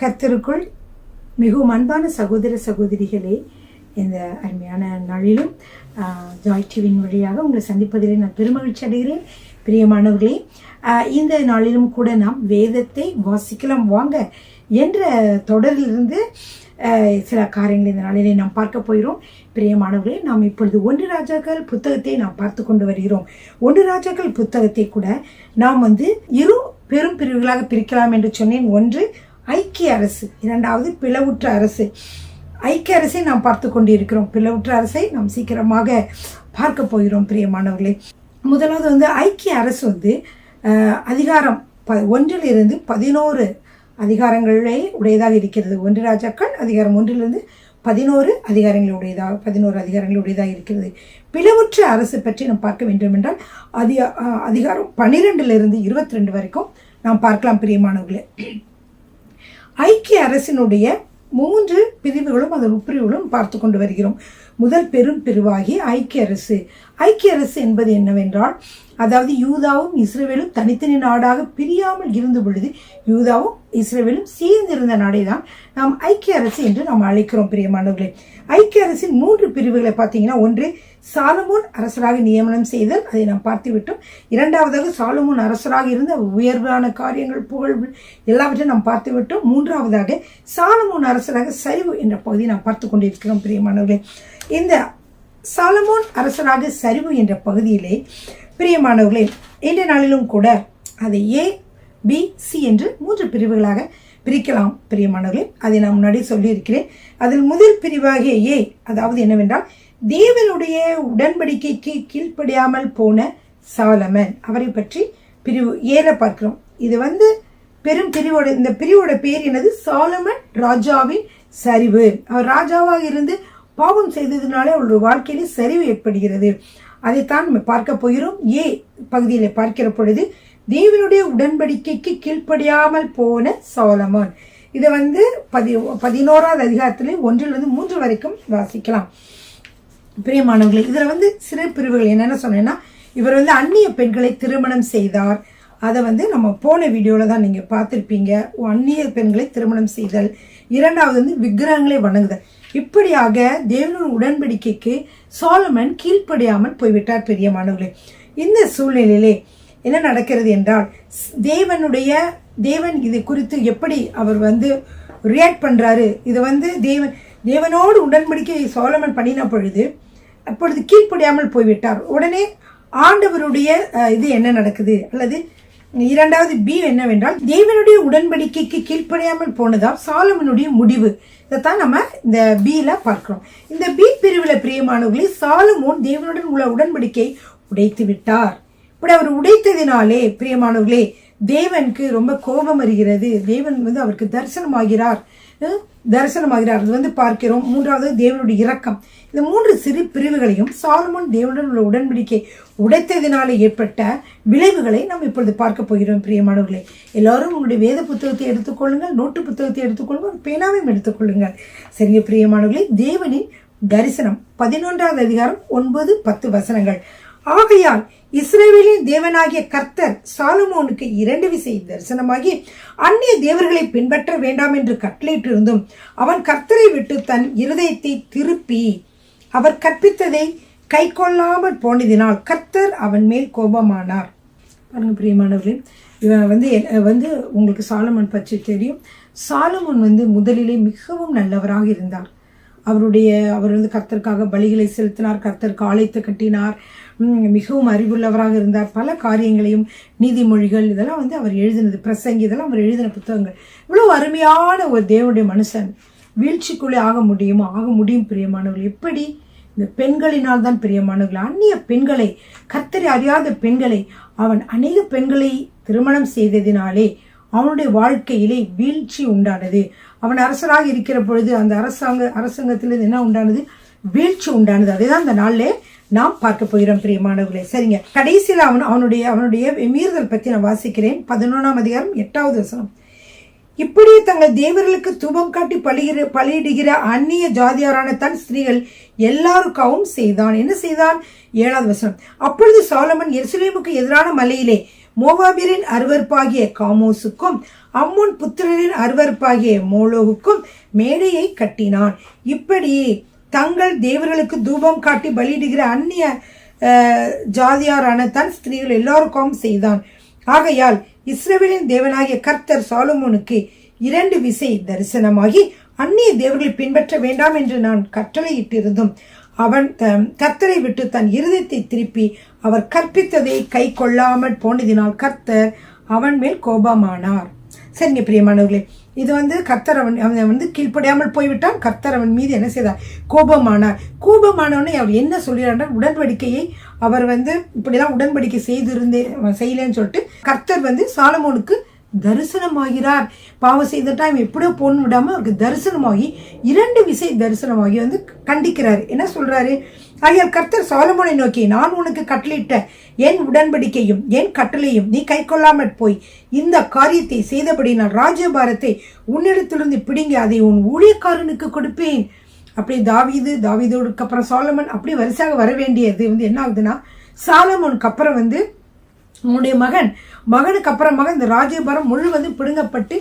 கர்த்தருக்குள் மிகவும் அன்பான சகோதர சகோதரிகளே, இந்த அருமையான நாளிலும் ஜாய் டிவியின் வழியாக உங்களை சந்திப்பதிலே நான் பெருமகிழ்ச்சி அடைகிறேன். பிரியமானவர்களே, இந்த நாளிலும் கூட நாம் வேதத்தை வாசிக்கலாம் வாங்க என்ற தொடரிலிருந்து சில காரியங்கள் இந்த நாளிலே நாம் பார்க்க போகிறோம். பிரியமானவர்களே, நாம் இப்பொழுது 1 ராஜாக்கள் புத்தகத்தை நாம் பார்த்து கொண்டு வருகிறோம். 1 ராஜாக்கள் புத்தகத்தை கூட நாம் இரு பெரும் பிரிவுகளாக பிரிக்கலாம் என்று சொன்னேன். ஒன்று ஐக்கிய அரசு, இரண்டாவது பிளவுற்ற அரசு. ஐக்கிய அரசை நாம் பார்த்து கொண்டிருக்கிறோம். பிளவுற்ற அரசை நாம் சீக்கிரமாக பார்க்க போகிறோம். பிரியமானவர்களே, முதலாவது ஐக்கிய அரசு அதிகாரம் 1 11 அதிகாரங்களை உடையதாக இருக்கிறது. 1 ராஜாக்கள் அதிகாரம் 1 11 அதிகாரங்களை உடையதாக 11 அதிகாரங்கள் உடையதாக இருக்கிறது. பிளவுற்ற அரசு பற்றி நாம் பார்க்க வேண்டும் என்றால் அதிகாரம் 12 22 வரைக்கும் நாம் பார்க்கலாம். பிரியமானவர்களே, ஐக்கிய அரசினுடைய 3 பிரிவுகளும் அதன் உட்பிரிவுகளும் பார்த்து கொண்டு வருகிறோம். முதல் பெரும் பிரிவாகி ஐக்கிய அரசு. ஐக்கிய அரசு என்பது என்னவென்றால், அதாவது யூதாவும் இஸ்ரவேலும் தனித்தனி நாடாக பிரியாமல் இருந்த பொழுது யூதாவும் இஸ்ரவேலும் சேர்ந்திருந்த நாடை தான் நாம் ஐக்கிய அரசு என்று நாம் அழைக்கிறோம். பிரியமானவர்களே, ஐக்கிய அரசின் 3 பிரிவுகளை பார்த்தீங்கன்னா, ஒன்று சாலமோன் அரசராக நியமனம் செய்தல், அதை நாம் பார்த்து விட்டோம். இரண்டாவதாக சாலமோன் அரசராக இருந்த உயர்வான காரியங்கள், புகழ் எல்லாவற்றையும் நாம் பார்த்து விட்டோம். மூன்றாவதாக சாலமோன் அரசராக சரிவு என்ற பகுதியை நாம் பார்த்து கொண்டிருக்கிறோம். பிரியமானவர்களே, இந்த சாலமோன் அரசராக சரிவு என்ற பகுதியிலே பிரியமானவர்களே, இன்றைய நாளிலும் கூட அதை A, B, C என்று 3 பிரிவுகளாக பிரிக்கலாம். பிரியமானவர்களே, அதை நான் முன்னாடி சொல்லியிருக்கிறேன். அதில் முதல் பிரிவாகிய A, அதாவது என்னவென்றால், தேவனுடைய உடன்படிக்கைக்கு கீழ்ப்படியாமல் போன சாலமன், அவரை பற்றி பிரிவு ஏல பார்க்கிறோம். இது பெரும் பிரிவோட, இந்த பிரிவோட பேர் என்னது? சாலமன் ராஜாவின் சரிவு. அவர் ராஜாவாக இருந்து பாவம் செய்ததுனாலே அவருடைய வாழ்க்கையிலே சரிவு ஏற்படுகிறது. அதைத்தான் நம்ம பார்க்க போகிறோம். A பகுதியில் பார்க்கிற பொழுது தேவனுடைய உடன்படிக்கைக்கு கீழ்ப்படியாமல் போன சாலமோன். இதை 11வது அதிகாரத்திலே 1 வரைக்கும் வாசிக்கலாம். பிரியமானவர்களே, இதுல சிறு பிரிவுகள் என்னென்ன சொன்னேன்னா, இவர் அந்நிய பெண்களை திருமணம் செய்தார். அதை நம்ம போன வீடியோல தான் நீங்க பார்த்திருப்பீங்க. அந்நிய பெண்களை திருமணம் செய்தல். இரண்டாவது விக்கிரகங்களை வணங்குதல். இப்படியாக தேவனுடைய உடன்படிக்கைக்கு சாலமன் கீழ்ப்படியாமல் போய்விட்டார். பிரியமானவர்களே, இந்த சூழ்நிலையிலே என்ன நடக்கிறது என்றால், தேவன் இது குறித்து எப்படி அவர் ரியாக்ட் பண்றாரு. இது தேவனோடு உடன்படிக்கை சாலமன் பண்ணின பொழுது அப்பொழுது கீழ்ப்படியாமல் போய்விட்டார். உடனே ஆண்டவருடைய இது என்ன நடக்குது, அல்லது இரண்டாவது B என்னவென்றால், தேவனுடைய உடன்படிக்கைக்கு கீழ்ப்படியாமல் போனதா சாலமனுடைய முடிவு. இதைத்தான் நம்ம இந்த B பார்க்கிறோம். இந்த B பிரிவில் பிரியமானவர்களே, சாலமோன் தேவனுடன் உள்ள உடன்படிக்கை உடைத்து விட்டார். இப்படி அவர் உடைத்ததினாலே பிரியமானவர்களே, தேவனுக்கு ரொம்ப கோபம் வருகிறது. தேவன் அவருக்கு தரிசனமாகிறார். அது பார்க்கிறோம். மூன்றாவது தேவனுடைய இரக்கம். இந்த 3 சிறு பிரிவுகளையும் சாலமோன் தேவனுடன் உள்ள உடன்படிக்கை உடைத்ததினாலே ஏற்பட்ட விளைவுகளை நாம் இப்பொழுது பார்க்க போகிறோம். பிரியமானவர்களே, எல்லாரும் உங்களுடைய வேத புத்தகத்தை எடுத்துக்கொள்ளுங்கள், நோட்டு புத்தகத்தை எடுத்துக்கொள்ளுங்கள், பேனாவையும் எடுத்துக்கொள்ளுங்கள். சரிங்க பிரியமானவர்களே, தேவனின் தரிசனம் 11வது அதிகாரம் 9, 10 வசனங்கள். ஆகையால் இஸ்ரவேலின் தேவனாகிய கர்த்தர் சாலமோனுக்கு 2 விசை தரிசனமாகி, அந்நிய தேவர்களை பின்பற்ற வேண்டாம் என்று கட்டளையிட்டிருந்தும் அவன் கர்த்தரை விட்டு தன் இருதயத்தை திருப்பி அவர் கற்பித்ததை கை கொள்ளாமல் போனதினால் கர்த்தர் அவன் மேல் கோபமானார். பாருங்க பிரியமானவர்களே, இவன் உங்களுக்கு சாலமோன் பற்றி தெரியும். சாலமோன் முதலிலே மிகவும் நல்லவராக இருந்தார். அவர் கர்த்தருக்காக பலிகளை செலுத்தினார், கர்த்தருக்கு ஆலயத்தை கட்டினார், மிகவும் அறிவுள்ளவராக இருந்தார். பல காரியங்களையும், நீதிமொழிகள் இதெல்லாம் அவர் எழுதினது, பிரசங்கி இதெல்லாம் அவர் எழுதின புத்தகங்கள். இவ்வளவு அருமையான ஒரு தேவனுடைய மனுஷன் வீழ்ச்சிக்குள்ளே ஆக முடியும். பிரியமானவர்கள், எப்படி? இந்த பெண்களினால் தான் பிரியமானவர்கள். அந்நிய பெண்களை, கர்த்தரை அறியாத பெண்களை அவன் அநேக பெண்களை திருமணம் செய்ததினாலே அவனுடைய வாழ்க்கையிலே வீழ்ச்சி உண்டானது. அவன் அரசராக இருக்கிற பொழுது அந்த அரசாங்கத்திலிருந்து என்ன உண்டானது? வீழ்ச்சி உண்டானது. அதேதான் இந்த நாளிலே நாம் பார்க்க போகிறோம். பிரியமானவர்களே, சரிங்க. கடைசியில் அவனுடைய மீறுதல் பற்றி நான் வாசிக்கிறேன். 11ஆம் அதிகாரம் 8வது வசனம். இப்படி தங்கள் தேவர்களுக்கு தூபம் காட்டி பலியிடுகிற அந்நிய ஜாதியாரான தன் ஸ்திரீகள் எல்லாருக்காகவும் செய்தான். என்ன செய்தான்? 7வது வசனம். அப்பொழுது சாலமன் எருசலேமுக்கு எதிரான மலையிலே மோவாபியரின் அருவருப்பாகிய காமோசுக்கும் அம்மோன் புத்திரரின் அருவருப்பாகிய மோலோவுக்கும் மேடையை கட்டினான். இப்படி தங்கள் தேவர்களுக்கு தூபம் காட்டி பலியிடுகிற அந்நிய ஜாதியாரான தன் ஸ்திரீகள் எல்லாருக்கும் செய்தான். ஆகையால் இஸ்ரவேலின் தேவனாகிய கர்த்தர் சாலமோனுக்கு 2 விசை தரிசனமாகி அந்நிய தேவர்களை பின்பற்ற வேண்டாம் என்று நான் கட்டளையிட்டிருந்தும் அவன் கர்த்தரை விட்டு தன் இருதயத்தை திருப்பி அவர் கற்பித்ததை கை கொள்ளாமல் போனதினால் கர்த்தர் அவன் மேல் கோபமானார். சரிங்க பிரியமானவர்களே, இது கர்த்தர் அவன் கீழ்ப்படியாமல் போய்விட்டான். கர்த்தர் அவன் மீது என்ன செய்தார்? கோபமானார். கோபமானவனே அவர் என்ன சொல்கிறார்? உடன்படிக்கையை அவர் இப்படிலாம் உடன்படிக்கை செய்யலன்னு சொல்லிட்டு கர்த்தர் சாலமோனுக்கு தரிசனமாகிறார். பாவம் செய்துட்டா இவன் எப்படியோ போன்னு விடாம அவருக்கு தரிசனமாகி 2 விசை தரிசனமாகி கண்டிக்கிறாரு. என்ன சொல்றாரு? ஆகையால் கர்த்தர் சாலமோனை நோக்கி, நான் உனக்கு கட்டளையிட்ட என் உடன்படிக்கையும் என் கட்டளையும் நீ கை கொள்ளாமற் போய் இந்த காரியத்தை செய்தபடி நான் ராஜ்யபாரத்தை உன்னிடத்திலிருந்து பிடுங்கி அதை உன் ஊழியக்காரனுக்கு கொடுப்பேன். அப்படி தாவீதுக்கு அப்புறம் சாலமோன் அப்படி வரிசையாக வர வேண்டியது என்ன ஆகுதுன்னா, சாலமோனுக்கு அப்புறம் உன்னுடைய மகனுக்கு அப்புறமாக இந்த ராஜ்யபாரம் முழு பிடுங்கப்பட்டு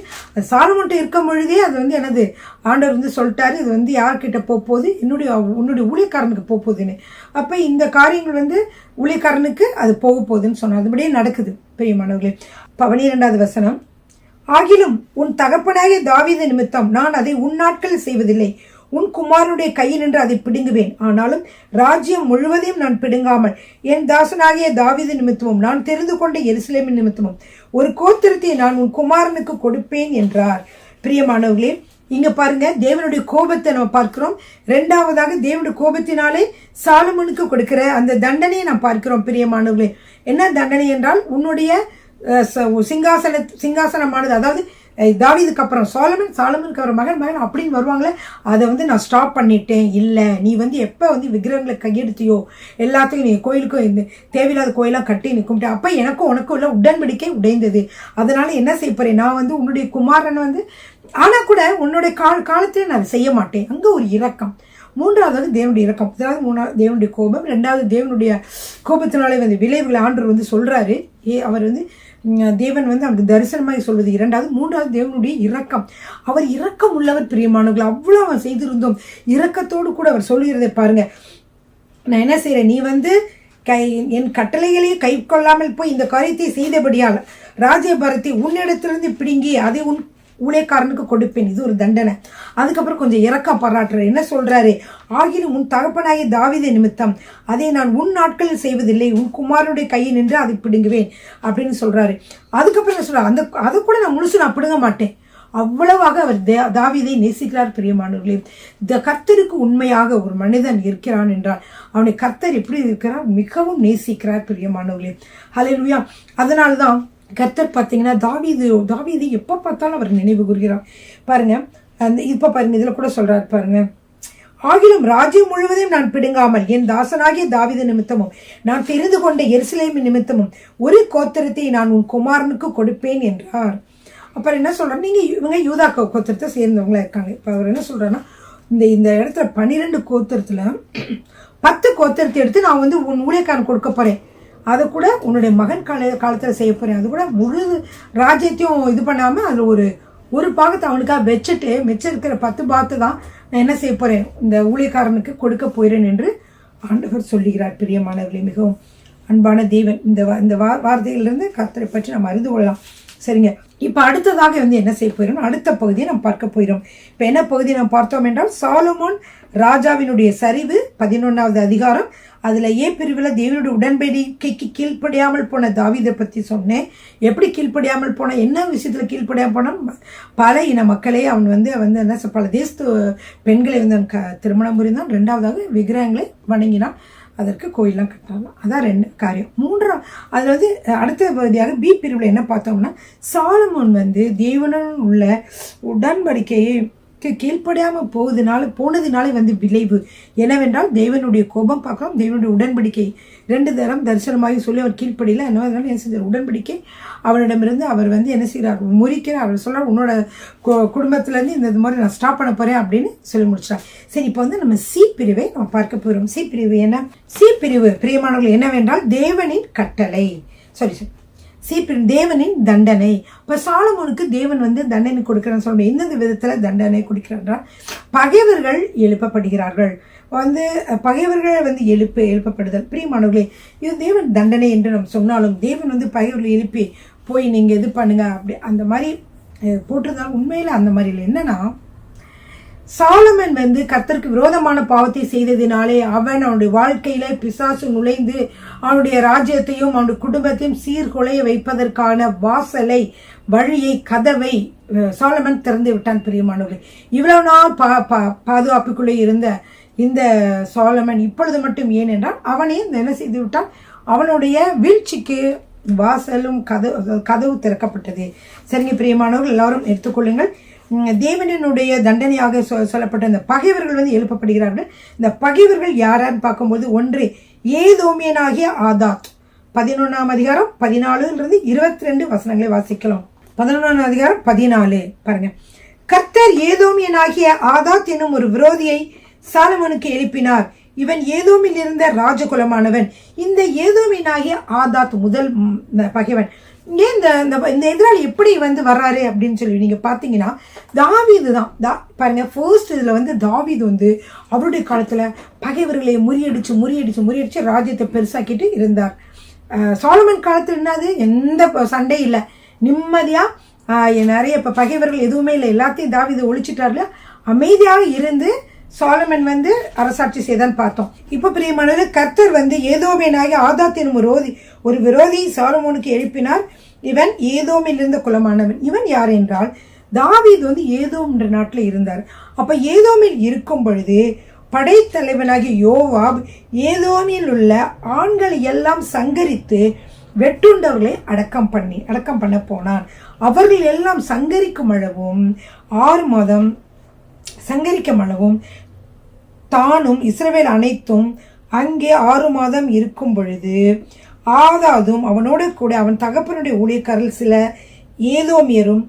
சாலமோன்ட்ட இருக்கும் பொழுதே அது என்னது ஆண்டவர் சொல்லிட்டாரு, இது யார்கிட்ட போகுது? உன்னுடைய ஊழியக்காரனுக்கு போகுதுன்னு. அப்போ இந்த காரியங்கள் ஊழியக்காரனுக்கு அது போக போகுதுன்னு சொன்னார். அதுபடியே நடக்குது பிரியமானவர்களே. 12வது வசனம், ஆகிலும் உன் தகப்பனாகிய தாவீது நிமித்தம் நான் அதை உன் செய்வதில்லை, உன் குமாரனுடைய கையில் நின்று அதை பிடுங்குவேன். ஆனாலும் ராஜ்யம் முழுவதையும் நான் பிடுங்காமல் என் தாசனாகிய தாவீது நிமித்தமும் நான் தெரிந்து கொண்ட எருசலேமின் நிமித்தமும் ஒரு கோத்திரத்தை நான் உன் குமாரனுக்கு கொடுப்பேன் என்றார். பிரியமானவர்களே, இங்க பாருங்க, தேவனுடைய கோபத்தை நம்ம பார்க்கிறோம். 2வதாக தேவனுடைய கோபத்தினாலே சாலமோனுக்கு கொடுக்கிற அந்த தண்டனையை நாம் பார்க்கிறோம். பிரியமானவர்களே, என்ன தண்டனை என்றால், உன்னுடைய சிங்காசனமானது, அதாவது தாவீதுக்கு அப்புறம் சாலமனுக்கு அவர் மகன் அப்படின்னு வருவாங்களே, அதை நான் ஸ்டாப் பண்ணிட்டேன். இல்லை, நீ எப்போ விக்கிரகங்களை கையெடுத்தியோ எல்லாத்தையும் நீ கோயிலுக்கும் தேவையில்லாத கோயிலாம் கட்டி நீ கும்பிட்டு, அப்போ எனக்கும் உனக்கும் உள்ள உடன்படிக்கை உடைந்தது. அதனால என்ன செய்ய போறேன்? நான் உன்னுடைய குமாரன் ஆனால் கூட உன்னுடைய காலத்தில் நான் செய்ய மாட்டேன். அங்கே ஒரு இரக்கம். 3வது தேவனுடைய இரக்கம். அதாவது தேவனுடைய கோபம். 2வது தேவனுடைய கோபத்தினாலே விளைவுகளை ஆண்டவர் சொல்றாரு. அவர் தேவன் அவனுக்கு தரிசனமாக சொல்வது 2வது. 3வது தேவனுடைய இரக்கம். அவர் இரக்கம் உள்ளவர் பிரியமானவர்கள். அவ்வளோ அவன் செய்திருந்தோம். இரக்கத்தோடு கூட அவர் சொல்லுகிறதை பாருங்க. நான் என்ன செய்யறேன்? நீ என் கட்டளைகளையே கை கொள்ளாமல் போய் இந்த காரியத்தை செய்தபடியால் ராஜ்யபாரத்தை உன்னிடத்திலிருந்து பிடுங்கி அதை உன் ஊழியக்காரனுக்கு கொடுப்பேன். இது ஒரு தண்டனை. அதுக்கப்புறம் கொஞ்சம் இரக்கம் பாராட்டுறாரு. என்ன சொல்றாரு? ஆகிலும் உன் தகப்பனாகிய தாவீது நிமித்தம் அதை நான் உன் நாட்களில் செய்வதில்லை, உன் குமாரனுடைய கையில் நின்று அதை பிடுங்குவேன் அப்படின்னு சொல்றாரு. அதுக்கப்புறம் என்ன சொல்றாரு? அதை கூட நான் முழுசு நான் பிடுங்க மாட்டேன். அவ்வளவாக அவர் தாவீதை நேசிக்கிறார். பிரியமானவர்களே, கர்த்தருக்கு உண்மையாக ஒரு மனிதன் இருக்கிறான் என்றால் அவனை கர்த்தர் எப்படி இருக்கிறார்? மிகவும் நேசிக்கிறார். பிரியமானவர்களே, ஹல்லேலூயா. அதனால்தான் கர்த்தர் பார்த்தீங்கன்னா தாவீது எப்போ பார்த்தாலும் அவர் நினைவு கூறுகிறார். பாருங்க, இப்போ பாருங்க, இதில் கூட சொல்றாரு பாருங்க, ஆகிலும் ராஜ்யம் முழுவதையும் நான் பிடுங்காமல் என் தாசனாகிய தாவீது நிமித்தமும் நான் தெரிந்து கொண்ட எருசலேமின் நிமித்தமும் ஒரு கோத்திரத்தை நான் உன் குமாரனுக்கு கொடுப்பேன் என்றார். அப்புறம் என்ன சொல்றாரு? இவங்க யூதா கோத்திரத்தை சேர்ந்தவங்களா இருக்காங்க. இப்போ அவர் என்ன சொல்றாருன்னா, இந்த இடத்துல 12 கோத்திரத்துல 10 கோத்திரத்தை எடுத்து நான் உன் ஊழியக்காரன் கொடுக்க போறேன். அதை கூட உன்னுடைய மகன் காலத்தில் செய்ய போறேன். அது கூட முழு ராஜ்யத்தையும் இது பண்ணாம அதில் ஒரு பாகத்தை அவனுக்காக வச்சுட்டு மிச்சம் இருக்கிற 10 பாகத்தை தான் நான் என்ன செய்ய போறேன்? இந்த ஊழியக்காரனுக்கு கொடுக்க போயிறேன் என்று ஆண்டவர் சொல்லுகிறார். பிரியமானவர்களே, மிகவும் அன்பான தேவன். இந்த வார்த்தைகளிலிருந்து கர்த்தரை பற்றி நம்ம அறிந்து கொள்ளலாம். சரிங்க, இப்போ அடுத்ததாக என்ன செய்ய போயிடும்? அடுத்த பகுதியை நம்ம பார்க்க போயிடும். இப்போ என்ன பகுதியை நம்ம பார்த்தோம் என்றால், சாலமோன் ராஜாவினுடைய சரிவு 11வது அதிகாரம். அதுல பிரிவில் தேவனுடைய உடன்படிக்கைக்கு கீழ்ப்படியாமல் போன தாவீதை பற்றி சொன்னேன். எப்படி கீழ்ப்படியாமல் போன, என்ன விஷயத்துல கீழ்ப்படியாமல் போனான்? பல இன மக்களே அவன் என்ன பல தேசத்து பெண்களை திருமணம் புரிந்தான். 2வதாக விக்கிரகங்களை வணங்கினான். அதற்கு கோயிலாம் கட்டாங்க. அதான் 2 காரியம். 3ஆம் அதில் அடுத்த பகுதியாக பிரிவில் என்ன பார்த்தோம்னா, சாலமோன் தேவனுடன் உள்ள உடன்படிக்கையை கீழ்ப்படியாமல் போனதுனால விளைவு என்னவென்றால் தேவனுடைய கோபம் பார்க்கலாம். தேவனுடைய உடன்படிக்கை 2 தரம் தரிசனமாகி சொல்லி அவர் கீழ்ப்படியில் என்ன செஞ்சார்? உடன்படிக்கை அவனிடமிருந்து அவர் என்ன செய்கிறார்? முறிக்கிறார். அவர் சொல்கிறார், உன்னோட குடும்பத்திலேருந்து இந்த மாதிரி நான் ஸ்டாப் பண்ண போகிறேன் அப்படின்னு சொல்லி முடிச்சார். சரி, இப்போ நம்ம சி பிரிவை நம்ம பார்க்க போகிறோம். சி பிரிவு என்ன? சி பிரிவு பிரியமானவர்கள் என்னவென்றால் தேவனின் கட்டளை. சரி, தேவனின் தண்டனை. இப்போ சாலமோனுக்கு தேவன் வந்து தண்டனை கொடுக்கிறான்னு சொல்ல எந்தெந்த விதத்தில் தண்டனை கொடுக்கிறார்? பகைவர்கள் எழுப்பப்படுகிறார்கள், பகைவர்கள் எழுப்பப்படுதல். பிரியமானவர்களே, இது தேவன் தண்டனை என்று நம்ம சொன்னாலும் தேவன் பகைவர்கள் எழுப்பி போய் நீங்கள் இது பண்ணுங்க அப்படி அந்த மாதிரி போட்டிருந்தாலும் உண்மையில் அந்த மாதிரி இல்லை. என்னன்னா, சாலமன் கர்த்தருக்கு விரோதமான பாவத்தை செய்ததினாலே அவனுடைய வாழ்க்கையில பிசாசு நுழைந்து அவனுடைய ராஜ்யத்தையும் அவனுடைய குடும்பத்தையும் சீர்குலைய வைப்பதற்கான வாசலை, வழியை, கதவை சாலமன் திறந்து விட்டான். பிரியமானவர்களே, இவ்வளவு நாள் பாதுகாப்புக்குள்ளே இருந்த இந்த சாலமன் இப்பொழுது மட்டும் ஏனென்றால் அவனே என்ன செய்து விட்டான்? அவனுடைய வீழ்ச்சிக்கு வாசலும் கதவு திறக்கப்பட்டது. சரிங்க பிரியமானவர்கள், எல்லாரும் எடுத்துக்கொள்ளுங்கள். தேவனுடைய தண்டனையாக சொல்லப்பட்ட இந்த பகைவர்கள் எழுப்பப்படுகிறார்கள். இந்த பகைவர்கள் யாரான்னு பார்க்கும்போது, ஒன்று ஏதோமியனாகிய ஆதாத். 11ஆம் அதிகாரம் 14-22 வசனங்களை வாசிக்கலாம். 11ஆம் அதிகாரம் 14 பாருங்க. கர்த்தர் ஏதோமியனாகிய ஆதாத் என்னும் ஒரு விரோதியை சாலமோனுக்கு எழுப்பினார். இவன் ஏதோமில் இருந்த ராஜகுலமானவன். இந்த ஏதோமியனாகிய ஆதாத் முதல் பகைவன். ஏன் இந்த எதிராளி எப்படி வர்றாரு அப்படின்னு சொல்லி நீங்க பாத்தீங்கன்னா, தாவீது தான் பாருங்க. ஃபர்ஸ்ட் இதுல தாவீது அவருடைய காலத்துல பகைவர்களை முறியடிச்சு ராஜ்யத்தை பெருசாக்கிட்டு இருந்தார். சாலமன் காலத்துல என்னது, எந்த சண்டையும் இல்லை, நிம்மதியா நிறைய பகைவர்கள் எதுவுமே இல்லை, எல்லாத்தையும் தாவீது ஒழிச்சிட்டார்ல, அமைதியாக இருந்து சாலமன் அரசாட்சி செய்தான் பார்த்தோம். இப்ப பிரியமானது, கர்த்தர் ஏதோமியனாகிய ஆதாத் எனும் ஒரு விரோதி சாலமோனுக்கு எழுப்பினார். இவன் ஏதோமில் இருந்த குலமானவன். இவன் யார் என்றால், தாவீது ஏதோம் என்ற நாட்டில் இருந்தார். அப்ப ஏதோமில் இருக்கும் பொழுது படைத்தலைவனாகிய யோவாப் ஏதோமில் உள்ள ஆண்களை எல்லாம் சங்கரித்து வெட்டுண்டவர்களை அடக்கம் பண்ண போனான். அவர்கள் எல்லாம் சங்கரிக்கும் அளவும் 6 மாதம் சங்கரிக்கும் அளவும் தானும் இஸ்ரவேல் அனைத்தும் அங்கே 6 மாதம் இருக்கும் பொழுது ஆதாதும் அவனோடு கூட அவன் தகப்பனுடைய ஊழியக்காரர்கள் சில ஏதோமியரும்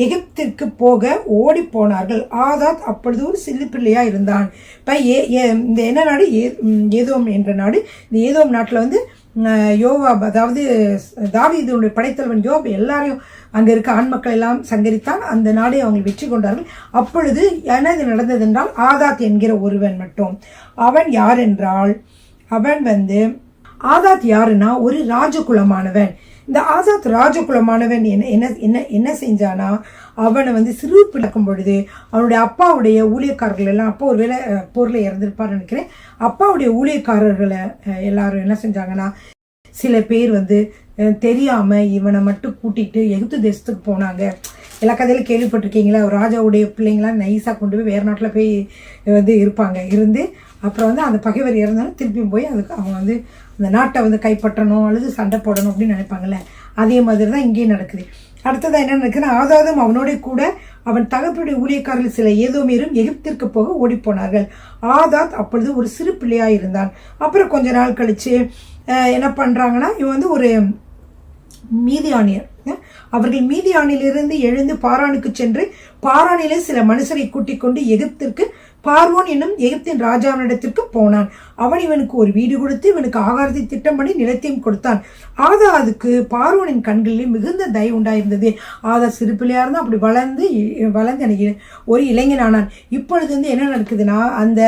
எகிப்திற்கு போக ஓடி போனார்கள். ஆதாத் அப்பொழுது ஒரு சிறு பிள்ளையா இருந்தான். இப்ப இந்த என்ன நாடு? ஏதோம் என்ற நாடு. இந்த ஏதோம் நாட்டுல யோவாப், அதாவது தாவீதுடைய படைத்தலைவன் யோவாப் எல்லாரையும் அங்க இருக்க ஆண் மக்கள் எல்லாம் சங்கரித்தான். அந்த நாடை அவங்க வெற்றி கொண்டார்கள். அப்பொழுது என்னது நடந்தது என்றால், ஆதாத் என்கிற ஒருவன் மட்டும். அவன் யார் என்றால், அவன் ஆதாத் யாருன்னா ஒரு ராஜகுலமானவன். இந்த ஆதாத் ராஜகுலமானவன் என்ன செஞ்சானா, அவனை சிறு பிளக்கும் பொழுது அவனுடைய அப்பாவுடைய ஊழியக்காரர்கள் எல்லாம், அப்பா ஒருவேளை போர்ல இறந்திருப்பார் நினைக்கிறேன், அப்பாவுடைய ஊழியக்காரர்களை எல்லாரும் என்ன செஞ்சாங்கன்னா, சில பேர் தெரியாம இவனை மட்டும் கூட்டிட்டு எகிப்து தேசத்துக்கு போனாங்க. எல்லா கதையில கேள்விப்பட்டிருக்கீங்களா? ஒரு ராஜாவுடைய பிள்ளைங்களாம் நைஸா கொண்டு போய் வேற நாட்டுல போய் இருப்பாங்க. இருந்து அப்புறம் அந்த பகைவர் இறந்தாலும் திருப்பியும் போய் அதுக்கு அவங்க அந்த நாட்டை கைப்பற்றணும் அல்லது சண்டை போடணும் அப்படின்னு நினைப்பாங்கல்ல. அதே மாதிரி தான் இங்கேயும் நடக்குது. அடுத்ததான் என்ன நடக்குதுன்னா, ஆதாதும் அவனோட கூட அவன் தகப்பனுடைய ஊழியக்காரர்கள் சில ஏதோமியரும் எகிப்திற்கு போக ஓடி போனார்கள். ஆதாத் அப்பொழுது ஒரு சிறு பிள்ளையா இருந்தான். அப்புறம் கொஞ்ச நாள் கழிச்சு என்ன பண்றாங்கன்னா, இவன் ஒரு மீதியானியர். அவர்கள் மீதியானிலிருந்து எழுந்து பாரானுக்கு சென்று பாரானிலே சில மனுஷரை கூட்டிக் கொண்டு எகிப்திற்கு பார்வோன் என்னும் எகிப்தின் ராஜாவினிடத்திற்கு போனான். அவன் இவனுக்கு ஒரு வீடு கொடுத்து இவனுக்கு ஆகாரத்தை திட்டம் பண்ணி நிலத்தையும் கொடுத்தான். அதுக்கு பார்வோனின் கண்களில் மிகுந்த தயவு உண்டாயிருந்தது. சிறு பிள்ளையா இருந்தா அப்படி வளர்ந்து ஒரு இளைஞனானான். இப்பொழுது என்ன நடக்குதுன்னா, அந்த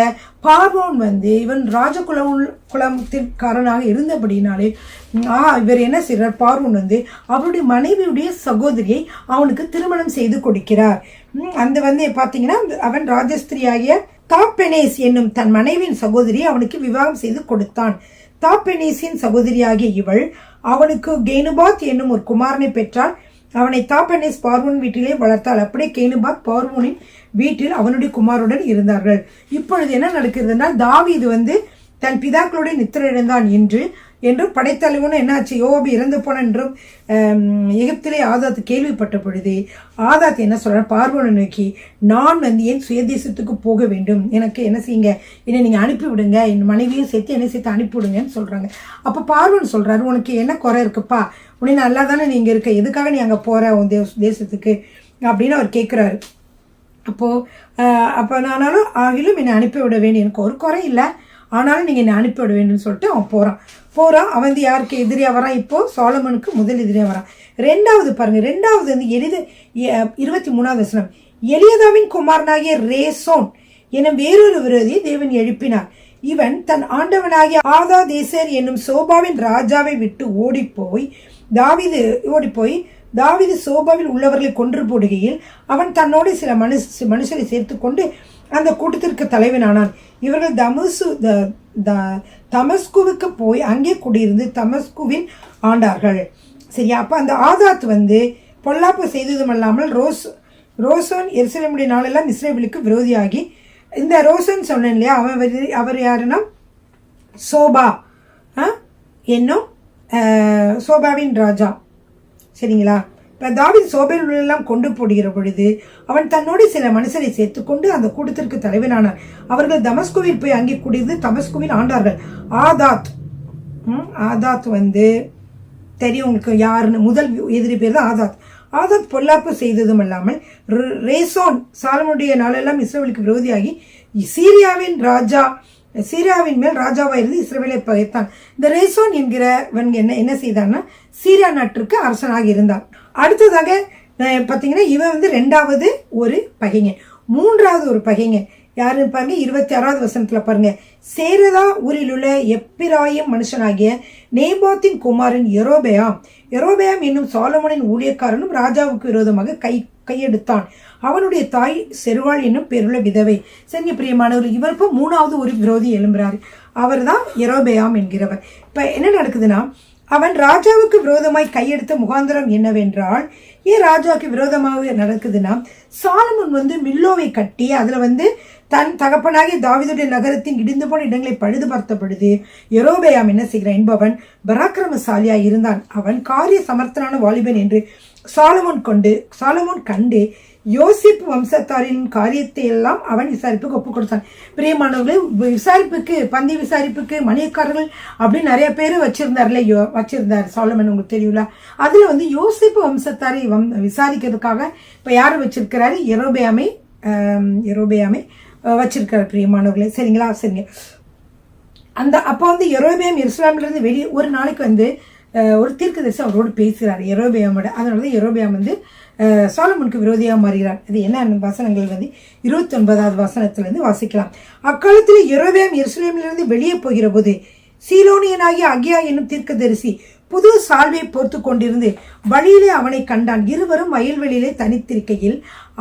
பார்வோன் இவன் குலத்திற்காரனாக இருந்தபடினாலே இவர் என்ன செய்யறார், பார்வோன் அவருடைய மனைவியுடைய சகோதரியை அவனுக்கு திருமணம் செய்து கொடுக்கிறார். அந்த பாத்தீங்கன்னா, அவன் ராஜஸ்திரியாகிய தாப்பெனேஸ் என்னும் தன் மனைவியின் சகோதரியை அவனுக்கு விவாகம் செய்து கொடுத்தான். தாப்பெனேஸின் சகோதரியாகிய இவள் அவனுக்கு கேனுபாத் என்னும் ஒரு குமாரனை பெற்றாள். அவனை தாப்பெனேஸ் பார்வோன் வீட்டிலே வளர்த்தாள். அப்படியே கேனுபாத் பார்வோனின் வீட்டில் அவனுடைய குமாருடன் இருந்தார்கள். இப்பொழுது என்ன நடக்கிறதுனா, தாவீது தன் பிதாக்களுடைய நித்திரையிழந்தான் என்றும் படைத்தலைவனும் என்னாச்சு, யோவாப் இறந்து போன என்றும் எகிப்திலே ஆதாத் கேள்விப்பட்ட பொழுது ஆதாத் என்ன சொல்றார், பார்வோனை நோக்கி, நான் என் சுயதேசத்துக்கு போக வேண்டும், எனக்கு என்ன செய்யுங்க, என்னை நீங்க அனுப்பிவிடுங்க, என் மனைவியும் சேர்த்து என்னை சேர்த்து அனுப்பிவிடுங்கன்னு சொல்றாங்க. அப்ப பார்வோன் சொல்றாரு, உனக்கு என்ன குறை இருக்குப்பா, உன்னை நல்லா தானே நீங்க இருக்க, எதுக்காக நீ அங்க போற உன் தேசத்துக்கு அப்படின்னு அவர் கேட்கிறாரு. அப்போ நானாலும் ஆகிலும் என்னை அனுப்பிவிட வேண்டிய, எனக்கு ஒரு குறை இல்லை, ஆனாலும் நீங்கள் என்னை அனுப்பிவிட வேண்டும் சொல்லிட்டு அவன் போகிறான். அவன் வந்து யாருக்கு எதிரியாக வரான்? இப்போது சாலமனுக்கு முதல் எதிரியாக வரான். ரெண்டாவது பாருங்கள், ரெண்டாவது வந்து 23வது வசனம், எலியதாவின் குமாரனாகிய ரேசோன் எனும் வேறொரு விரோதியை தேவன் எழுப்பினார். இவன் தன் ஆண்டவனாகிய ஆதாதேசர் என்னும் சோபாவின் ராஜாவை விட்டு ஓடிப்போய் தாவீது சோபாவில் உள்ளவர்களை கொன்று போடுகையில் அவன் தன்னோடு சில மனுஷரை சேர்த்து கொண்டு அந்த கூட்டத்திற்கு தலைவனானான். இவர்கள் தமஸ்குவுக்கு போய் அங்கே குடியிருந்து தமஸ்குவில் ஆண்டார்கள். சரியா? அப்போ அந்த ஆதாத் வந்து பொல்லாப்பு செய்ததும் அல்லாமல் ரோசோன் எருசலேமுடைய நாளெல்லாம் இஸ்ரவேலுக்கு விரோதியாகி, இந்த ரோசன் சொன்னேன் இல்லையா, அவர் யாருன்னா சோபா என்னும் சோபாவின் ராஜா. சரிங்களா? இப்போ தாவீது சோபையில் எல்லாம் கொண்டு போடுகிற பொழுது அவன் தன்னோடு சில மனுஷரை சேர்த்துக்கொண்டு அந்த கூட்டத்திற்கு தலைவனானார். அவர்கள் தமஸ்குவில் போய் அங்கே குடியிருந்து தமஸ்குவில் ஆண்டார்கள். ஆதாத் வந்து தெரியும் உங்களுக்கு யாருன்னு, முதல் எதிரி பேர் தான் ஆதாத் பொல்லாப்பு செய்ததும் அல்லாமல் ரேசோன் சாலமோனுடைய நாளெல்லாம் இஸ்ரவேலுக்கு விரோதியாகி சீரியாவின் மேல் ராஜாவாக இருந்து இஸ்ரவேலை பகைத்தான். இந்த ரேசோன் என்கிறவன் என்ன செய்தான்னா சீரியா நாட்டிற்கு அரசனாக இருந்தான். அடுத்ததாக பார்த்தீங்கன்னா இவன் வந்து ரெண்டாவது ஒரு பகைஞன். மூன்றாவது ஒரு பகைஞன் யாருன்னு பாருங்க, 26வது வசனத்துல பாருங்க, சேரதா ஊரில் உள்ள எப்பிராயிம் மனுஷனாகிய நேபாத்தின் குமாரன் எரோபெயாம் என்னும் சாலமோனின் ஊழியக்காரனும் ராஜாவுக்கு விரோதமாக கையெடுத்தான். அவனுடைய தாய் செருவாள் என்னும் பேருள்ள விதவை. சரிங்க பிரியமானவர், இவர் இப்போ மூணாவது ஒரு விரோதி எழும்புறாரு. அவர் தான் எரோபெயாம் என்கிறவர். இப்ப என்ன நடக்குதுன்னா, அவன் ராஜாவுக்கு விரோதமாய் கையெடுத்த முகாந்திரம் என்னவென்றால், ஏன் ராஜாவுக்கு விரோதமாக நடக்குதுன்னா, சாலமோன் வந்து மில்லோவை கட்டி அதுல வந்து தன் தகப்பனாகிய தாவீதுடைய நகரத்தின் இடிந்து போன இடங்களை பழுது பார்த்த பொழுது எரோபெயாம் என்ன செய்கிறான் என்பவன் பராக்கிரமசாலியா இருந்தான். அவன் காரிய சமர்த்தனான வாலிபன் என்று சாலமோன் கண்டு யோசிப்பு வம்சத்தாரின் காரியத்தை எல்லாம் அவன் விசாரிப்புக்கு ஒப்புக் கொடுத்தான். பிரியமானவர்களே, பந்தி விசாரிப்புக்கு மணியக்காரர்கள் அப்படின்னு நிறைய பேர் வச்சிருந்தார் சாலமன், உங்களுக்கு தெரியல. அதுல வந்து யோசிப்பு வம்சத்தாரை விசாரிக்கிறதுக்காக இப்ப யாரு வச்சிருக்கிறாரு? எரோபெயாமை வச்சிருக்காரு. பிரியமானவர்களே, சரிங்களா? சரிங்க. அப்போ வந்து எரோபெயாம் எருசலேமிலிருந்து இருந்து வெளியே ஒரு நாளைக்கு வந்து ஒரு தீர்க்கதரிசி அவரோடு பேசுகிறார் எரோபெயாமோட. அதனாலதான் எரோபெயாம் வந்து சாலமோனுக்கு விரோதியாக மாறுகிறார். இது என்ன வசனங்கள் வந்து 29வது வசனத்திலிருந்து வாசிக்கலாம். அக்காலத்தில் எரோபெயாம் எருசலேமிலிருந்து வெளியே போகிற போது சீலோனியனாகிய அகியா என்னும் தீர்க்கதரிசி புது சால்வையை போர்த்து கொண்டிருந்து வழியிலே அவனை கண்டான். இருவரும் வயல்வெளியிலே தனித்திருக்கையில்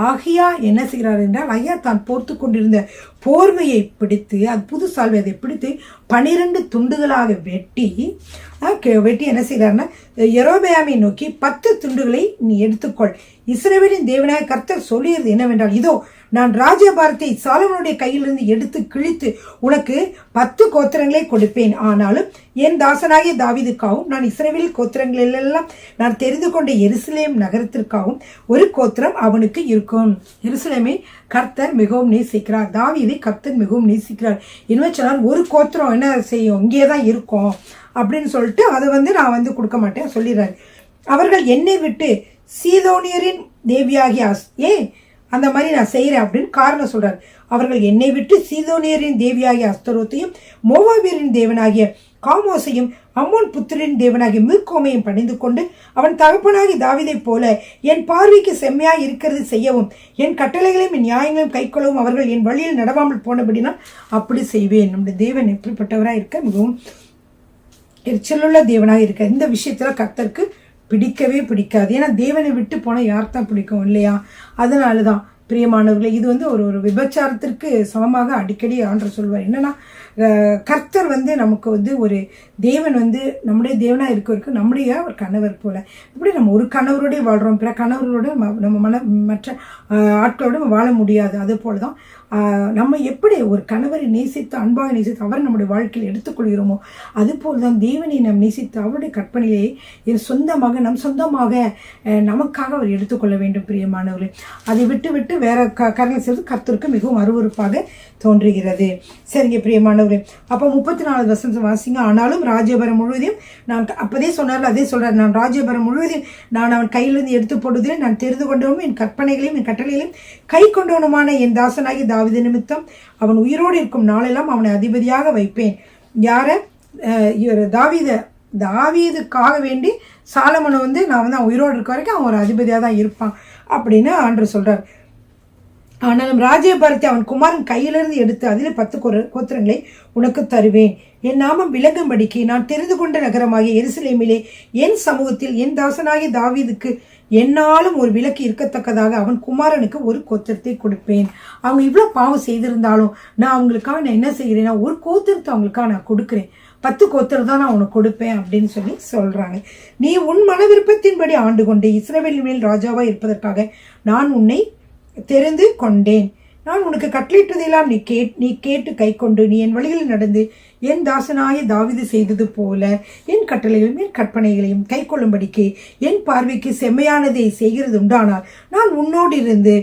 ஆகியா என்ன செய்கிறார் என்றால், ஐயா தான் போர்த்து கொண்டிருந்த போர்வையை பிடித்து, அது புது சால்வை, அதை பிடித்து 12 துண்டுகளாக வெட்டி என்ன செய்கிறார்னா, எரோபெயாமை நோக்கி 10 துண்டுகளை நீ எடுத்துக்கொள். இஸ்ரவேலின் தேவனாய கர்த்தர் சொல்லியது என்னவென்றால், இதோ நான் ராஜ்யபாரத்தை சாலமோனுடைய கையிலிருந்து எடுத்து கிழித்து உனக்கு 10 கோத்திரங்களை கொடுப்பேன். ஆனாலும் என் தாசனாகிய தாவீதுக்காகவும் நான் இஸ்ரவேல் கோத்திரங்களெல்லாம் நான் தெரிந்து கொண்ட எருசலேம் நகரத்திற்காகவும் ஒரு கோத்திரம் அவனுக்கு இருக்கும். எருசலேமை கர்த்தர் மிகவும் நேசிக்கிறார், தாவீதை கர்த்தர் மிகவும் நேசிக்கிறார். இன்னும் சொன்னால் ஒரு கோத்திரம் என்ன செய்யும், இங்கேதான் இருக்கும் அப்படின்னு சொல்லிட்டு அதை வந்து நான் வந்து கொடுக்க மாட்டேன் சொல்லிடுறாரு. அவர்கள் என்னை விட்டு சீதோனியரின் தேவியாகிய அந்த மாதிரி நான் செய்கிறேன் அப்படின்னு காரணம் சொல்றாரு. அவர்கள் என்னை விட்டு சீதோனியரின் தேவியாகிய அஸ்தரோத்தையும் மோவாபியரின் தேவனாகிய காமோசையும் அம்மோன் புத்திரின் தேவனாகிய மில்கோமையும் பணிந்து கொண்டு அவன் தகப்பனாகி தாவீதை போல என் பார்வைக்கு செம்மையாய் இருக்கிறது செய்யவும் என் கட்டளைகளையும் என் நியாயங்களையும் கைக்கொள்ளவும் அவர்கள் என் வழியில் நடவாமல் போனபடினா அப்படி செய்வேன். நம்முடைய தேவன் எப்படிப்பட்டவராக இருக்க, மிகவும் எரிச்சலுள்ள தேவனாக இருக்க. இந்த விஷயத்துல கர்த்தருக்கு பிடிக்கவே பிடிக்காது. ஏன்னா தேவனை விட்டு போனால் யார் தான் பிடிக்கும் இல்லையா? அதனால தான் பிரியமானவர்களே, இது வந்து ஒரு விபச்சாரத்திற்கு சமமாக அடிக்கடி ஆண்டவர் சொல்வார். என்னன்னா, கர்த்தர் வந்து நமக்கு வந்து ஒரு தேவன் வந்து நம்முடைய தேவனா இருக்கிறதுக்கு நம்முடைய ஒரு கணவர் போல. இப்படி நம்ம ஒரு கணவரோடய வாழ்கிறோம், பிற கணவர்களோட நம்ம மற்ற ஆட்களோட வாழ முடியாது. அது போலதான் நம்ம எப்படி ஒரு கணவரை நேசித்து அன்பாக நேசித்து அவரை நம்முடைய வாழ்க்கையில் எடுத்துக்கொள்கிறோமோ அது போல்தான் தேவனை நாம் நேசித்து அவருடைய கற்பனையை நம் சொந்தமாக நமக்காக அவர் எடுத்துக்கொள்ள வேண்டும். பிரியமானவர்களே, அதை விட்டு வேற காரியங்கள் செய்வது கர்த்தருக்கு மிகவும் அருவருப்பாக தோன்றுகிறது. சரிங்க பிரியமானவர்களே, அப்போ 34 வசனம் வாசிங்க. ஆனாலும் ராஜ்யபரம் முழுவதையும் நான் அப்பதே சொன்னார்ல, அதே சொல்றாரு, நான் ராஜ்யபரம் முழுவதையும் நான் அவன் கையிலிருந்து எடுத்து போடுவதில் நான் தெரிந்து கொண்டவனும் என் கற்பனைகளையும் என் கட்டளைகளையும் கை கொண்டவனுமான என் தாசனாகி தாவீது நிமித்தம் அவன் உயிரோடு இருக்கும் நாளெல்லாம் அவனை அதிபதியாக வைப்பேன். யாரை? தாவீதுக்காக வேண்டி சாலமோனை நான் உயிரோடு இருக்க வரைக்கும் அவன் ஒரு அதிபதியாக தான் இருப்பான் அப்படின்னு ஆண்டவர் சொல்றார். ஆனாலும் ராஜ்யபாரத்தை அவன் குமாரன் கையிலிருந்து எடுத்து அதில் 10 கோத்திரங்களை உனக்கு தருவேன். என் நாமம் விளங்கும்படிக்கு நான் தெரிந்து கொண்ட நகரமாகிய எருசலேமிலே என் சமூகத்தில் என் தாசனாகிய தாவீதுக்கு என்னாலும் ஒரு விலக்கு இருக்கத்தக்கதாக அவன் குமாரனுக்கு ஒரு கோத்திரத்தை கொடுப்பேன். அவங்க இவ்வளோ பாவம் செய்திருந்தாலும் நான் அவங்களுக்காக நான் என்ன செய்கிறேன்னா ஒரு கோத்திரத்தை அவங்களுக்காக நான் கொடுக்குறேன். 10 கோத்திரம் தான் நான் உனக்கு கொடுப்பேன் அப்படின்னு சொல்றாங்க. நீ உன் மன விருப்பத்தின்படி ஆண்டு கொண்டு இஸ்ரவேலின் மேல் ராஜாவா இருப்பதற்காக நான் உன்னை தெரிந்து கொண்டேன். நான் உனக்கு கட்டளையிட்டதெல்லாம் நீ கேட்டு கை கொண்டு நீ என் வழிகளில் நடந்து என் தாசனாய தாவீது செய்தது போல என் கட்டளைகளையும் என் கற்பனைகளையும் கை கொள்ளும்படிக்கு என் பார்வைக்கு செம்மையானதை செய்கிறது உண்டானால் நான் உன்னோடு இருந்து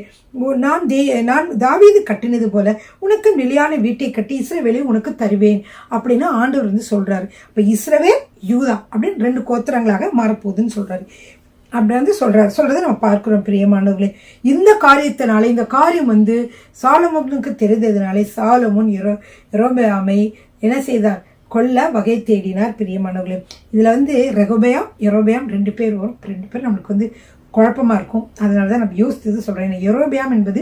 நான் தாவீது கட்டினது போல உனக்கு நிலையான வீட்டை கட்டி இஸ்ரவேலை உனக்கு தருவேன் அப்படின்னு ஆண்டவர் சொல்றாரு. இப்ப இஸ்ரவேல் யூதா அப்படின்னு 2 கோத்திரங்களாக மாறப்போகுதுன்னு சொல்றாரு. அப்படி சொல்றதை நம்ம பார்க்கிறோம் பிரியமானவர்களே. இந்த காரியத்தினால இந்த காரியம் சாலமோனுக்கு தெரிந்ததுனாலே சாலமோன் யெரொபெயாமை என்ன செய்தார்? கொல்ல வகை தேடினார் பிரியமானவர்களே. இதுல ரெகொபெயாம் யெரொபெயாம் 2 பேர் வரும். 2 பேர் நம்மளுக்கு குழப்பமா இருக்கும். அதனாலதான் நம்ம யோசித்து சொல்றேன். யெரொபெயாம் என்பது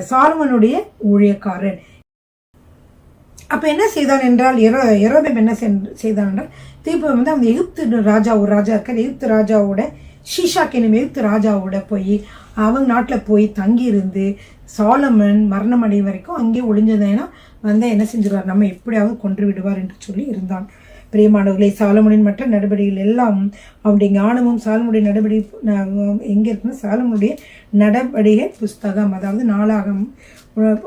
சாலமோனுடைய ஊழியக்காரன். அப்ப என்ன செய்தான் என்றால் யெரொபெயாம் என்ன செய்தான் என்றால் திருப்பி அந்த எகிப்து ராஜா ஒரு ராஜா இருக்கார். எகிப்து ராஜாவோட ஷீஷாக் என்னும் எகிப்து ராஜாவோட போய் அவங்க நாட்டில் போய் தங்கி இருந்து சாலமன் மரணம் அடையும் வரைக்கும் அங்கே ஒளிஞ்சதுன்னா என்ன செஞ்சிருவார்? நம்ம எப்படியாவது கொன்று விடுவார் என்று சொல்லி இருந்தான். பிரியமானவர்களை, சாலமோனின் மற்ற நடவடிக்கைகள் எல்லாம் அவருடைய ஞானமும் சாலமுடைய நடவடிக்கை எங்கே இருக்குன்னா சாலமுடைய நடவடிக்கை புஸ்தகம், அதாவது 4ஆகமம்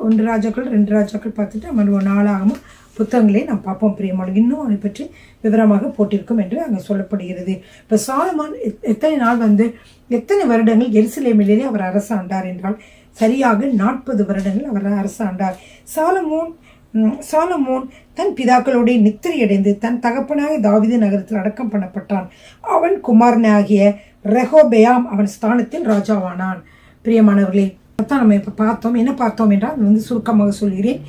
1 ராஜாக்கள் 2 ராஜாக்கள் பார்த்துட்டு நம்ம 4ஆகமம் புத்தகங்களை நாம் பார்ப்போம். பிரியமான இன்னும் அதை பற்றி விவரமாக போட்டிருக்கும் என்று அங்கே சொல்லப்படுகிறது. இப்போ சாலமோன் எத்தனை நாள் எத்தனை வருடங்கள் எருசலேமிலே அவர் அரசாண்டார் என்றால் சரியாக 40 வருடங்கள் அவர் அரசாண்டார். சாலமோன் தன் பிதாக்களுடைய நித்திரையடைந்து தன் தகப்பனாக தாவீது நகரத்தில் அடக்கம் பண்ணப்பட்டான். அவன் குமாரனாகிய ரெகொபெயாம் அவன் ஸ்தானத்தில் ராஜாவானான். பிரியமானவர்களே, நம்ம இப்ப பார்த்தோம். என்ன பார்த்தோம் என்றால் சுருக்கமாக சொல்கிறேன்.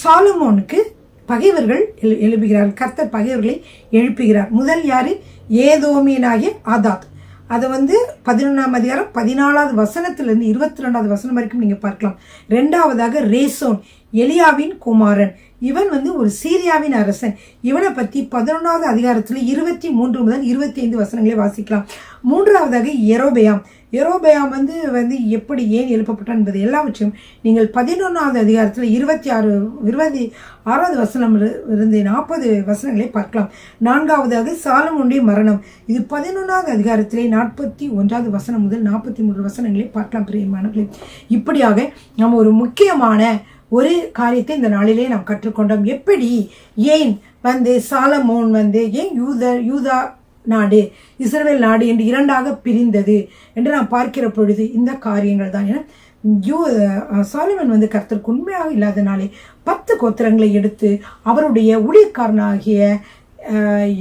சாலமோனுக்கு பகைவர்கள் எழுப்புகிறார். கர்த்தர் பகைவர்களை எழுப்புகிறார். முதல் யாரு? ஏதோமியனாகிய ஆதாத். அதை 11ஆம் அதிகாரம் 14வது வசனத்திலிருந்து 22வது வசனம் வரைக்கும் நீங்க பார்க்கலாம். 2வதாக ரேசோன், எலியாவின் குமாரன். இவன் ஒரு சீரியாவின் அரசன். இவனை பத்தி 11வது அதிகாரத்துல 23 முதல் 25 வசனங்களை வாசிக்கலாம். 3வதாக யெரொபெயாம். யெரொபெயாம் எப்படி ஏன் எழுப்பப்பட்டான் என்பது எல்லாவற்றையும் நீங்கள் 11வது அதிகாரத்துல 26வது வசனம் இருந்து 40 வசனங்களை பார்க்கலாம். 4வதாக சாலமோனுடைய மரணம். இது 11வது அதிகாரத்திலே 41வது வசனம் முதல் 43 வசனங்களை பார்க்கலாம். பிரியமானவர்களே, இப்படியாக நம்ம ஒரு முக்கியமான ஒரு காரியத்தை இந்த நாளிலே நாம் கற்றுக்கொண்டோம். எப்படி ஏன் சாலமோன் ஏன் யூதா நாடு இஸ்ரவேல் நாடு என்று 2ஆக பிரிந்தது என்று நாம் பார்க்கிற பொழுது இந்த காரியங்கள் தான். ஏன்னா சாலமோன் கர்த்தருக்கு உண்மையாக இல்லாதனாலே 10 கோத்திரங்களை எடுத்து அவருடைய ஊழியக்காரனாகிய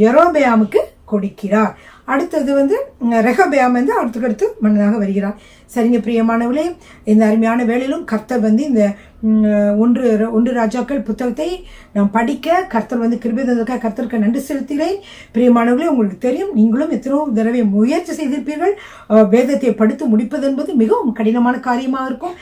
யெரொபெயாமுக்கு கொடுக்கிறார். அடுத்தது ரெகொபெயாம் அடுத்து மன்னனாக வருகிறார். சரிங்க பிரியமானவர்களே, இந்த அருமையான வேளையிலும் கர்த்தர் இந்த 1 ராஜாக்கள் புத்தகத்தை நாம் படிக்க கர்த்தர் கிருபை தந்ததுக்காக கர்த்தருக்கு நன்றி செலுத்துகிறேன். பிரியமானவர்களே, உங்களுக்கு தெரியும், நீங்களும் எத்தனோ தடவை முயற்சி செய்திருப்பீர்கள். வேதத்தை படித்து முடிப்பது என்பது மிகவும் கடினமான காரியமாக இருக்கும்.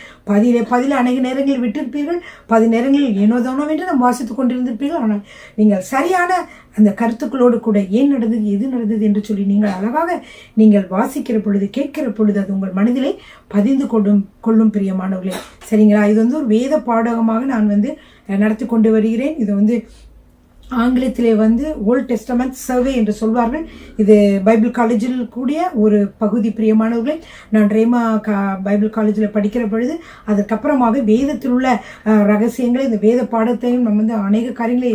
பதில அநேக நேரங்களில் விட்டிருப்பீர்கள். 10 நேரங்களில் ஏனோதானோ என்று நாம் வாசித்துக் கொண்டிருந்திருப்பீர்கள். ஆனால் நீங்கள் சரியான அந்த கருத்துக்களோடு கூட ஏன் நடந்தது, எது நடந்தது என்று சொல்லி நீங்கள் அழகாக நீங்கள் வாசிக்கிற பொழுது, கேட்கிற பொழுது அது உங்கள் மனதிலே பதிந்து கொள்ளும் பிரியமானவர்களே. சரிங்களா? இது ஒரு வேத பாடகமாக நான் நடத்தி கொண்டு வருகிறேன். இது ஆங்கிலத்திலே ஓல்ட் டெஸ்டமெண்ட் சர்வே என்று சொல்வார்கள். இது பைபிள் காலேஜில் கூடிய ஒரு பகுதி. பிரியமானவர்களே, நான் ரேமா பைபிள் காலேஜில் படிக்கிற பொழுது அதுக்கப்புறமாவே வேதத்தில் உள்ள ரகசியங்களை, இந்த வேத பாடத்தையும் நம்ம அநேக காரியங்களை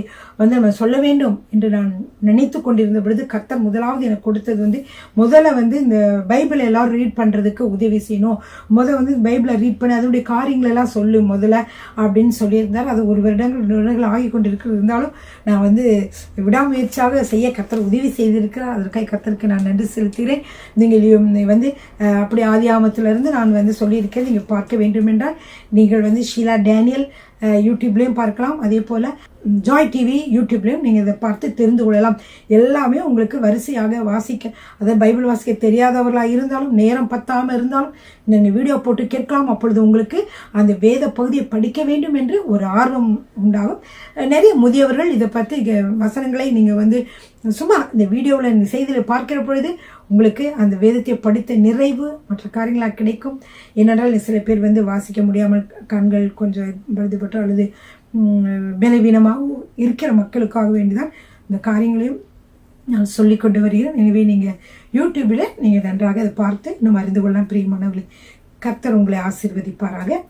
நம்ம சொல்ல வேண்டும் என்று நான் நினைத்து கொண்டிருந்த பொழுது கர்த்தர் முதலாவது எனக்கு கொடுத்தது முதல்ல இந்த பைபிளை எல்லாரும் ரீட் பண்றதுக்கு உதவி செய்யணும். பைபிளை ரீட் பண்ணி அதனுடைய காரியங்கள் எல்லாம் சொல்லு முதல்ல அப்படின்னு சொல்லியிருந்தார். அது 1 வருடங்கள் 2 வருடங்கள் ஆகி கொண்டிருக்கு. இருந்தாலும் நான் நான் வந்து விடாமுயற்சியாக செய்ய கர்த்தர் உதவி செய்திருக்கிறார். அதற்காக கர்த்தருக்கு நான் நன்றி செலுத்துகிறேன். நீங்கள் வந்து அப்படி ஆதியாமத்திலிருந்து நான் வந்து சொல்லியிருக்கேன். நீங்கள் பார்க்க வேண்டும் என்றால் நீங்கள் வந்து ஷீலா டேனியல் யூடியூப்லேயும் பார்க்கலாம். அதே போல் ஜாய் டிவி யூடியூப்லேயும் நீங்கள் இதை பார்த்து தெரிந்து கொள்ளலாம். எல்லாமே உங்களுக்கு வரிசையாக வாசிக்க, அதாவது பைபிள் வாசிக்க தெரியாதவர்களாக இருந்தாலும், நேரம் பத்தாமல் இருந்தாலும் நீங்கள் வீடியோ போட்டு கேட்கலாம். அப்பொழுது உங்களுக்கு அந்த வேத பகுதியை படிக்க வேண்டும் என்று ஒரு ஆர்வம் உண்டாகும். நிறைய முதியவர்கள் இதை பற்றி வசனங்களை நீங்கள் வந்து சும்மா இந்த வீடியோவில் இந்த செய்தியில் பார்க்கிற பொழுது உங்களுக்கு அந்த வேதத்தை படித்த நிறைவு மற்ற காரியங்களாக கிடைக்கும். ஏனென்றால் சில பேர் வந்து வாசிக்க முடியாமல் கண்கள் கொஞ்சம் பழுதுபட்டு அல்லது பலவீனமாக இருக்கிற மக்களுக்காக வேண்டிதான் இந்த காரியங்களையும் நான் சொல்லிக்கொண்டு வருகிறேன். எனவே நீங்கள் யூடியூபில் நீங்கள் நன்றாக அதை பார்த்து இன்னும் அறிந்து கொள்ளலாம். பிரியமானவர்களே, கர்த்தர் உங்களை ஆசீர்வதிப்பாராக.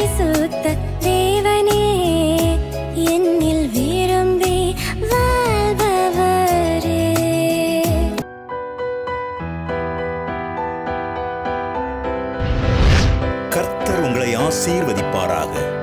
பரிசுத்த தேவனே என்னில் விரும்பி வாழ்பவரே. கர்த்தர் உங்களை ஆசீர்வதிப்பாராக.